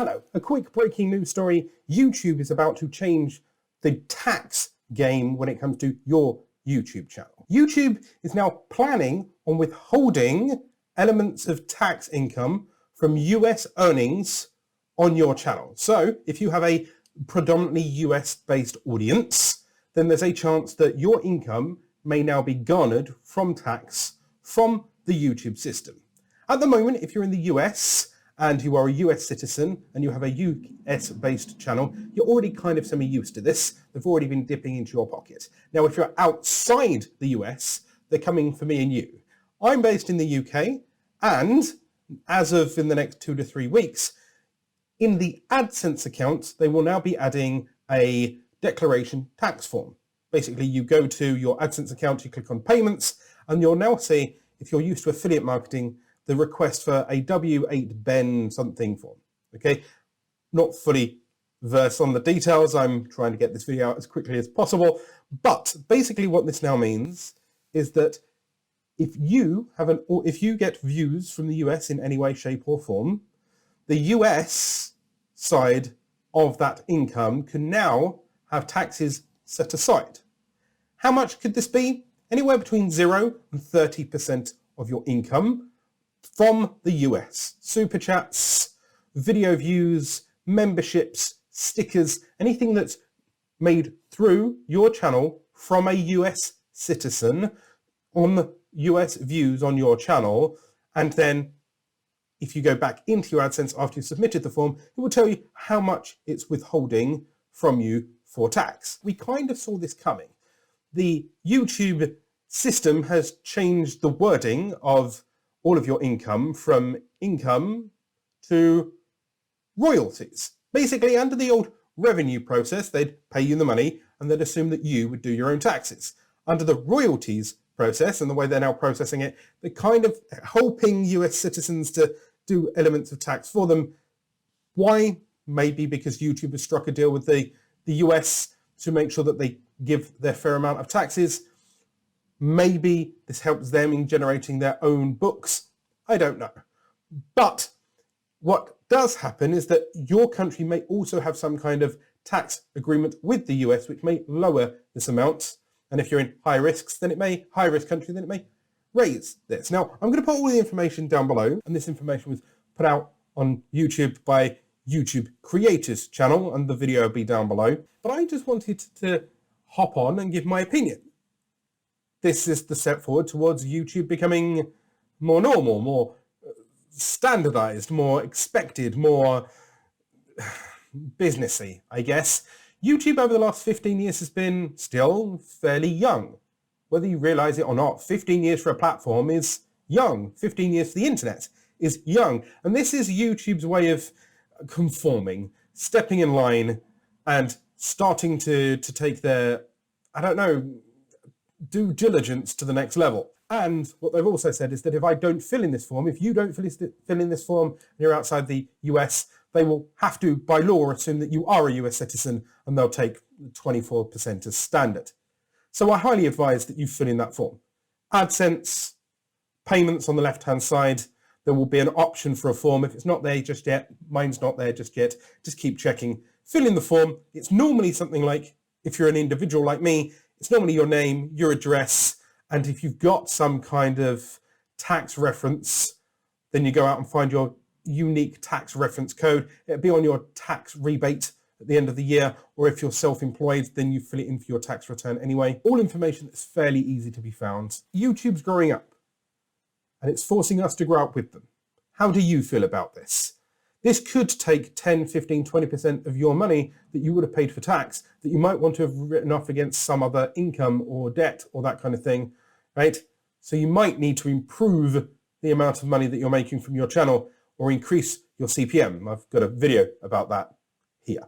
Hello, a quick breaking news story. YouTube is about to change the tax game when it comes to your YouTube channel. YouTube is now planning on withholding elements of tax income from US earnings on your channel. So if you have a predominantly US based audience, then there's a chance that your income may now be garnered from tax from the YouTube system. At the moment, if you're in the US and you are a US citizen and you have a US based channel, you're already kind of semi-used to this. They've already been dipping into your pocket. Now, if you're outside the US, they're coming for me and you. I'm based in the UK, and as of in the next 2 to 3 weeks, in the AdSense account, they will now be adding a declaration tax form. Basically, you go to your AdSense account, you click on payments, and you'll now see, if you're used to affiliate marketing, the request for a W8BEN something form. Okay, not fully versed on the details. I'm trying to get this video out as quickly as possible. But basically what this now means is that if you get views from the US in any way, shape or form, the US side of that income can now have taxes set aside. How much could this be? Anywhere between 0 and 30% of your income from the US. Super chats, video views, memberships, stickers, anything that's made through your channel from a US citizen on US views on your channel. And then if you go back into your AdSense after you've submitted the form, it will tell you how much it's withholding from you for tax. We kind of saw this coming. The YouTube system has changed the wording of all of your income from income to royalties. Basically, under the old revenue process, they'd pay you the money and they'd assume that you would do your own taxes. Under the royalties process and the way they're now processing it, they're kind of helping US citizens to do elements of tax for them. Why? Maybe because YouTube has struck a deal with the US to make sure that they give their fair amount of taxes. Maybe this helps them in generating their own books. I don't know. But what does happen is that your country may also have some kind of tax agreement with the US, which may lower this amount. And if you're in high risk country, then it may raise this. Now, I'm going to put all the information down below, and this information was put out on YouTube by YouTube Creators channel, and the video will be down below. But I just wanted to hop on and give my opinion. This is the step forward towards YouTube becoming more normal, more standardized, more expected, more businessy, I guess. YouTube over the last 15 years has been still fairly young. Whether you realize it or not, 15 years for a platform is young. 15 years for the internet is young. And this is YouTube's way of conforming, stepping in line and starting to take their, due diligence to the next level. And what they've also said is that if I don't fill in this form, if you don't fill in this form and you're outside the US, they will have to, by law, assume that you are a US citizen and they'll take 24% as standard. So I highly advise that you fill in that form. AdSense, payments on the left-hand side, there will be an option for a form. If it's not there just yet, mine's not there just yet, just keep checking. Fill in the form. It's normally something like, if you're an individual like me, it's normally your name, your address, and if you've got some kind of tax reference, then you go out and find your unique tax reference code. It'll be on your tax rebate at the end of the year, or if you're self-employed, then you fill it in for your tax return anyway. All information that's fairly easy to be found. YouTube's growing up, and it's forcing us to grow up with them. How do you feel about this? This could take 10, 15, 20% of your money that you would have paid for tax that you might want to have written off against some other income or debt or that kind of thing, right? So you might need to improve the amount of money that you're making from your channel or increase your CPM. I've got a video about that here.